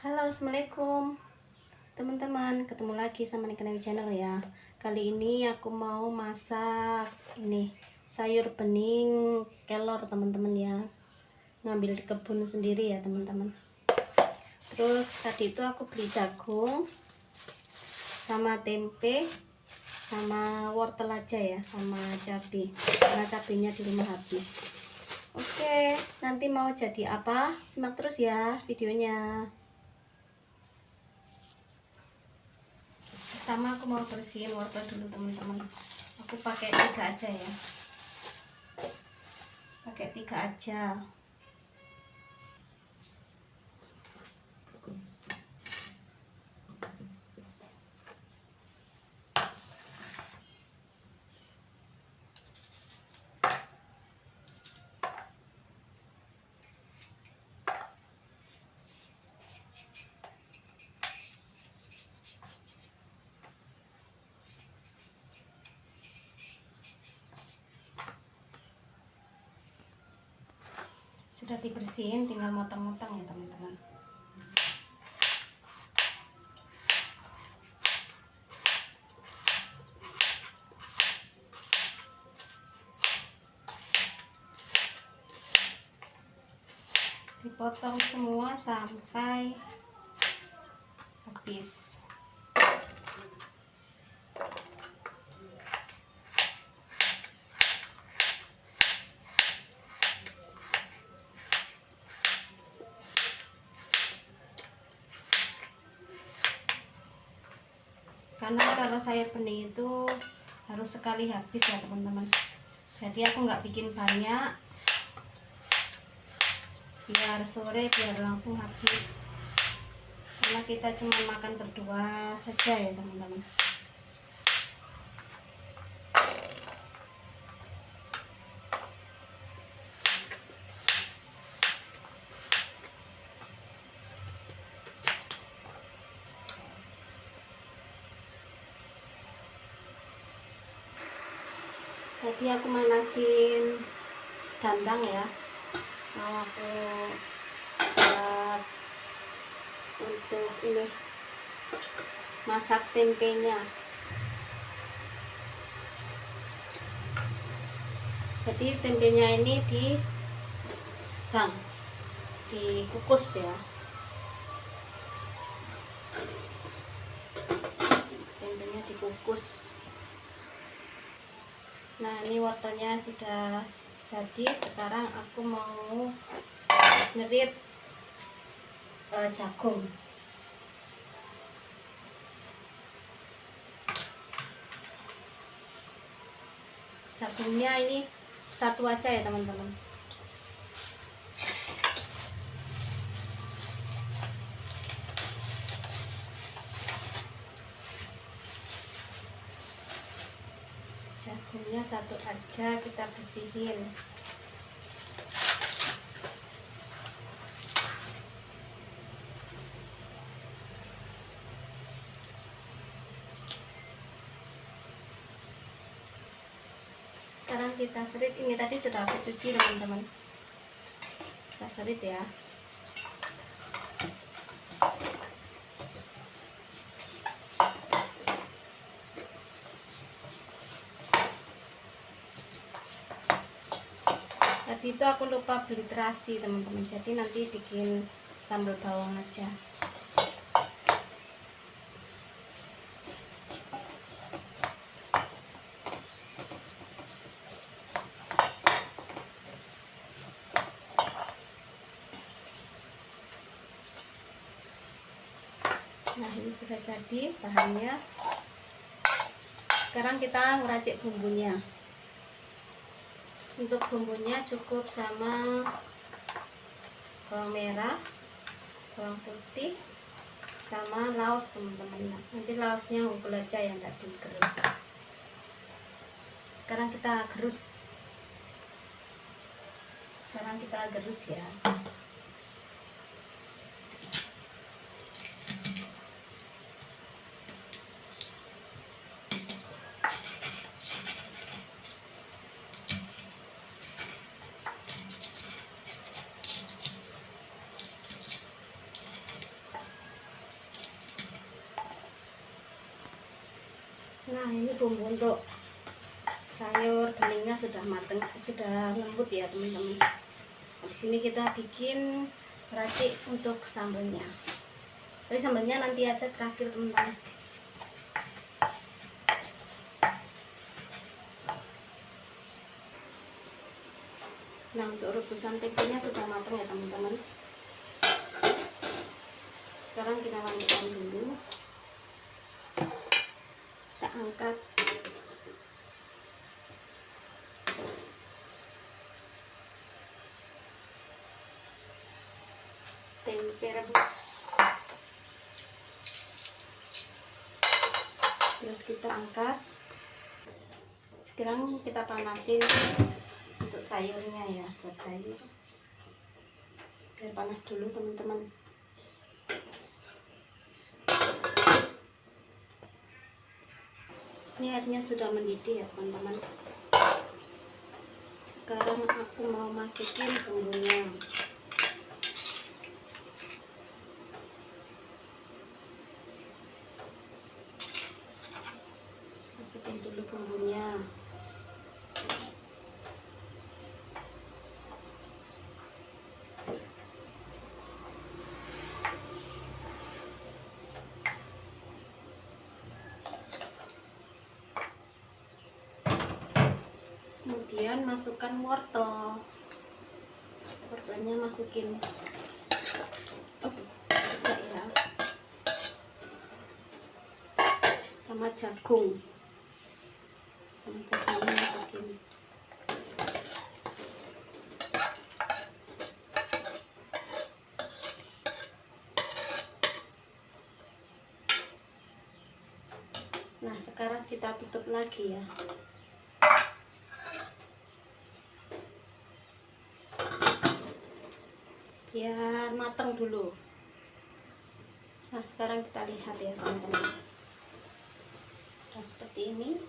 Halo, assalamualaikum teman-teman, ketemu lagi sama Nikah Channel ya. Kali ini aku mau masak ini sayur bening kelor teman-teman ya, ngambil di kebun sendiri ya teman-teman. Terus tadi itu aku beli jagung sama tempe sama wortel aja ya, sama cabai karena cabenya di rumah habis. Oke, nanti mau jadi apa? Simak terus ya videonya. Pertama aku mau bersihin wortel dulu teman-teman. Aku pakai 3 aja ya, pakai 3 aja. Sudah dibersihin, tinggal motong-motong ya teman-teman. Dipotong semua sampai habis. Karena kalau sayur bening itu harus sekali habis ya teman-teman. Jadi aku nggak bikin banyak, biar sore biar langsung habis. Karena kita cuma makan berdua saja ya teman-teman. Tadi aku manasin dandang ya, mau aku buat untuk ini masak tempenya. Jadi tempenya ini dikukus ya, tempenya dikukus. Nah, ini wortelnya sudah jadi. Sekarang aku mau ngerit jagung. Jagungnya ini satu aja ya teman-teman. Jagungnya satu aja kita bersihin. Sekarang kita serit. Ini tadi sudah aku cuci teman-teman. Kita serit ya. Tadi itu aku lupa beli terasi teman-teman, jadi nanti bikin sambal bawang aja. Nah, ini sudah jadi bahannya. Sekarang kita ngeracik bumbunya. Untuk bumbunya cukup sama bawang merah, bawang putih, sama laos teman-teman. Nanti laosnya unggul aja ya, nggak digerus. Sekarang kita gerus. Ya. ini bumbu untuk sayur beningnya sudah mateng, sudah lembut ya teman-teman. Di sini kita bikin racik untuk sambalnya. Tapi sambalnya nanti aja terakhir teman-teman. Nah, untuk rebusan tempenya sudah matang ya teman-teman. Sekarang kita lanjutkan dulu. Kita angkat. Tempe rebus. Terus kita angkat. Sekarang kita panasin untuk sayurnya ya, buat sayur. Biar panas dulu teman-teman. Ini airnya sudah mendidih ya teman-teman. Sekarang aku mau masukin bumbunya. Masukin dulu bumbunya. Kemudian masukkan wortel. Wortelnya masukin. Ya. Sama jagung. Jagungnya masukin. Nah, sekarang kita tutup lagi ya. Biar matang dulu. Nah, sekarang kita lihat ya teman-teman. Nah, seperti ini.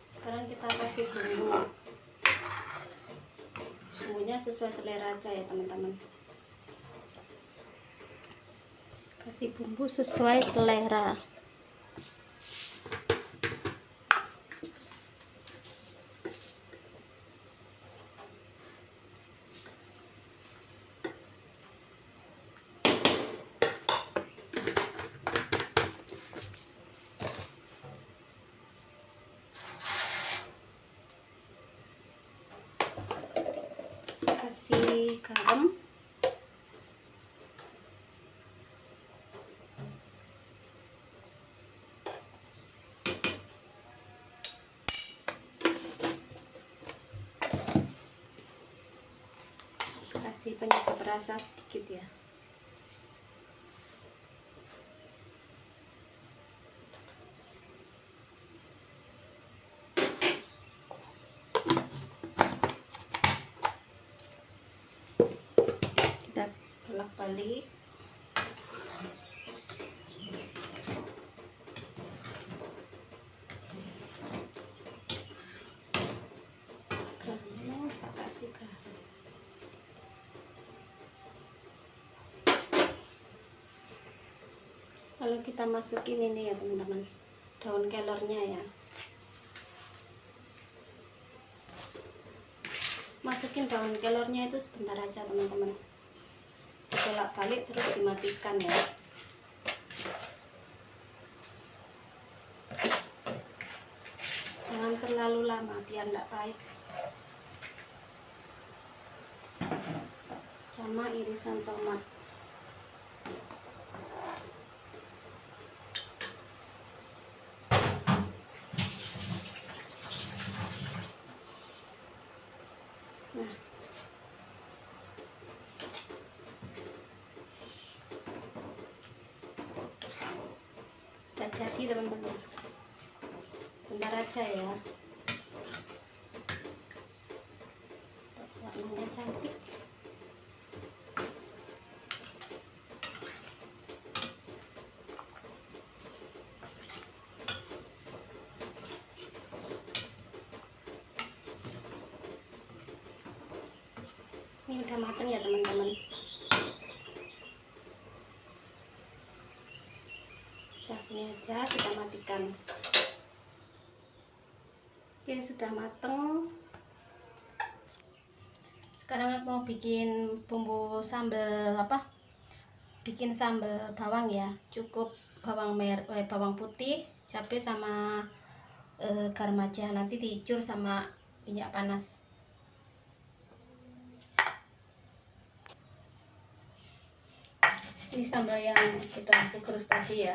Sekarang kita kasih bumbu. Bumbunya sesuai selera aja ya teman-teman. Kasih bumbu sesuai selera. Kasih garam. Kasih penyedap rasa sedikit ya. Kita bolak-balik. Garamnya kita kasih garam. Lalu kita masukin ini ya teman-teman, daun kelornya ya. Masukin daun kelornya itu sebentar aja teman-teman. Bolak-balik terus dimatikan ya. Jangan terlalu lama biar enggak pahit. Sama irisan tomat. Nah, sudah jadi teman-teman. Bentar aja ya. Warnanya cantik. Ini udah matang ya teman-teman. ini aja kita matikan. Oke, sudah mateng. Sekarang aku mau bikin bumbu sambal bikin sambal bawang ya. Cukup bawang merah, bawang putih, cabai sama garam aja. Nanti dicur sama minyak panas. Ini sambal yang sudah aku gerus tadi ya,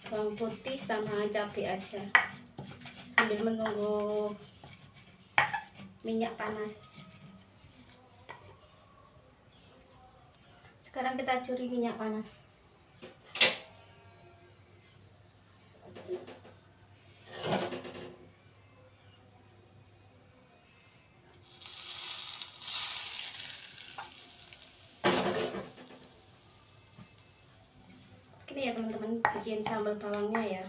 bawang putih sama cabai aja, sambil menunggu minyak panas. Sekarang kita curi minyak panas. Ini ya teman-teman, bikin sambal bawangnya ya,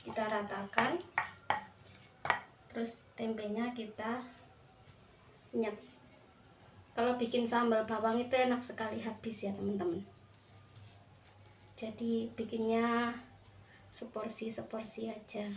kita ratakan, terus tempenya kita nyet. Kalau bikin sambal bawang itu enak sekali habis ya teman-teman, jadi bikinnya seporsi-seporsi aja.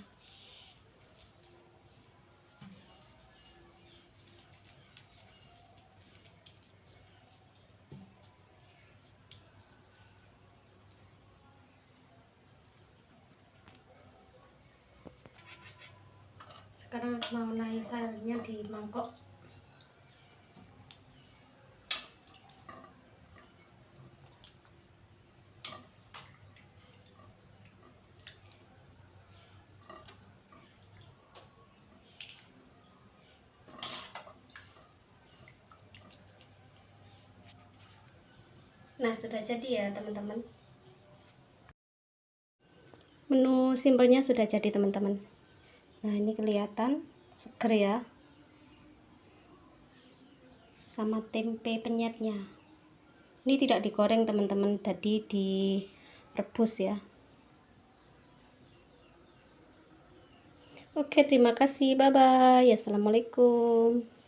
Sekarang aku mau naik sayurnya di mangkok. Nah, sudah jadi ya teman-teman. Menu simpelnya sudah jadi teman-teman. Nah, ini kelihatan seger ya, sama tempe penyetnya. Ini tidak digoreng teman-teman, tadi direbus ya. Oke, terima kasih, bye bye, assalamualaikum.